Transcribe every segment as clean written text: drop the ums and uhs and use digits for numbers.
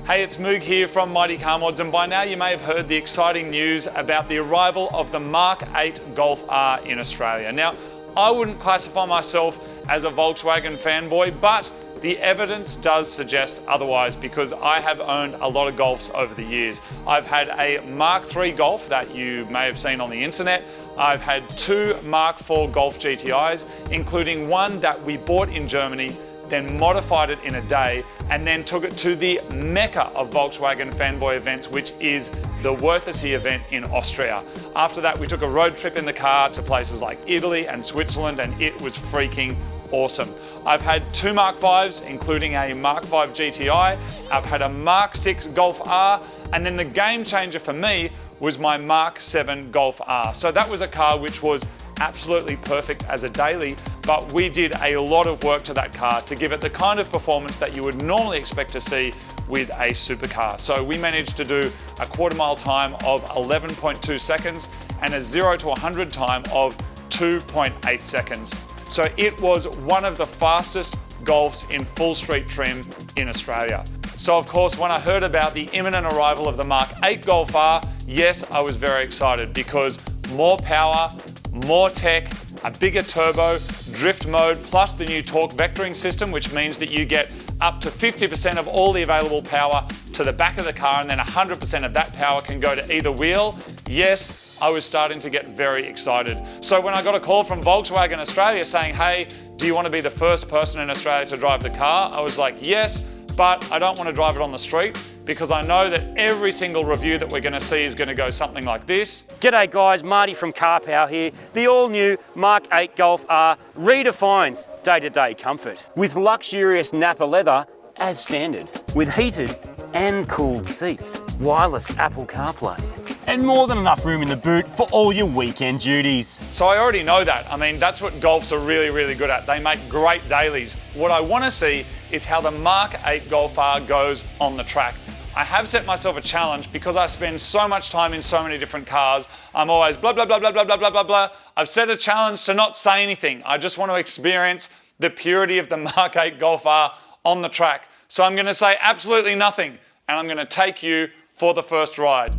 Hey, it's Moog here from Mighty Car Mods, and by now you may have heard the exciting news about the arrival of the Mark 8 Golf R in Australia. Now, I wouldn't classify myself as a Volkswagen fanboy, but the evidence does suggest otherwise because I have owned a lot of Golfs over the years. I've had a Mark III Golf that you may have seen on the internet. I've had two Mark IV Golf GTIs, including one that we bought in Germany, then modified it in a day, and then took it to the mecca of Volkswagen fanboy events, which is the Wörthersee event in Austria. After that, we took a road trip in the car to places like Italy and Switzerland, and it was freaking awesome. I've had two Mark Vs, including a Mark V GTI. I've had a Mark VI Golf R, and then the game changer for me was my Mark VII Golf R. So that was a car which was absolutely perfect as a daily, but we did a lot of work to that car to give it the kind of performance that you would normally expect to see with a supercar. So we managed to do a quarter-mile time of 11.2 seconds and a 0 to 100 time of 2.8 seconds. So it was one of the fastest Golfs in full street trim in Australia. So of course, when I heard about the imminent arrival of the Mark 8 Golf R, yes, I was very excited because more power, more tech, a bigger turbo, drift mode, plus the new torque vectoring system, which means that you get up to 50% of all the available power to the back of the car, and then 100% of that power can go to either wheel. Yes, I was starting to get very excited. So when I got a call from Volkswagen Australia saying, hey, do you want to be the first person in Australia to drive the car? I was like, yes, but I don't want to drive it on the street because I know that every single review that we're going to see is going to go something like this. G'day guys, Marty from Car Power here. The all-new Mark 8 Golf R redefines day-to-day comfort with luxurious Napa leather as standard, with heated and cooled seats, wireless Apple CarPlay, and more than enough room in the boot for all your weekend duties. So I already know that. I mean, that's what Golfs are really, really good at. They make great dailies. What I want to see is how the Mark 8 Golf R goes on the track. I have set myself a challenge because I spend so much time in so many different cars. I'm always blah, blah, blah, blah, blah, blah, blah, blah, blah. I've set a challenge to not say anything. I just want to experience the purity of the Mark 8 Golf R on the track. So I'm going to say absolutely nothing, and I'm going to take you for the first ride.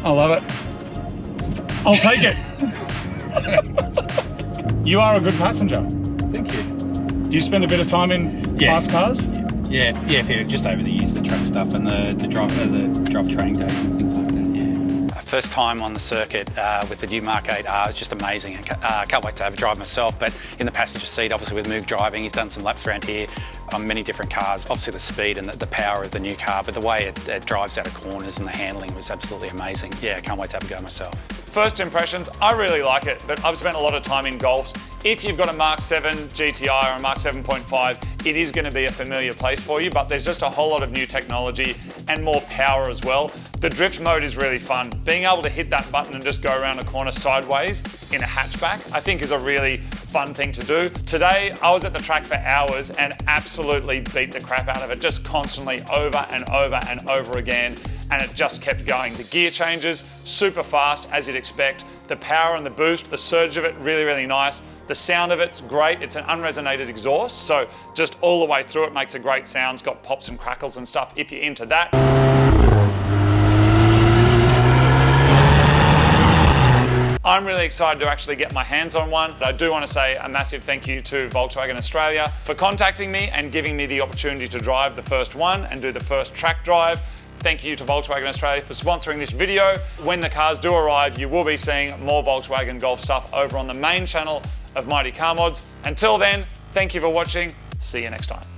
I love it. I'll take it. You are a good passenger. Thank you. Do you spend a bit of time in fast cars? Yeah, just over the years, the track stuff and the drop training days and things like that, yeah. First time on the circuit with the new Mark 8R, it's just amazing. I can't wait to have a drive myself, but in the passenger seat, obviously with Moog driving, he's done some laps around here on many different cars. Obviously the speed and the power of the new car, but the way it drives out of corners and the handling was absolutely amazing. Yeah, I can't wait to have a go myself. First impressions, I really like it, but I've spent a lot of time in Golfs. If you've got a Mark 7 GTI or a Mark 7.5, it is going to be a familiar place for you, but there's just a whole lot of new technology and more power as well. The drift mode is really fun. Being able to hit that button and just go around a corner sideways in a hatchback, I think is a really fun thing to do. Today, I was at the track for hours and absolutely beat the crap out of it, just constantly over and over and over again. And it just kept going. The gear changes, super fast as you'd expect. The power and the boost, the surge of it, really, really nice. The sound of it's great. It's an unresonated exhaust, so just all the way through it makes a great sound. It's got pops and crackles and stuff if you're into that. I'm really excited to actually get my hands on one. I do want to say a massive thank you to Volkswagen Australia for contacting me and giving me the opportunity to drive the first one and do the first track drive. Thank you to Volkswagen Australia for sponsoring this video. When the cars do arrive, you will be seeing more Volkswagen Golf stuff over on the main channel of Mighty Car Mods. Until then, thank you for watching. See you next time.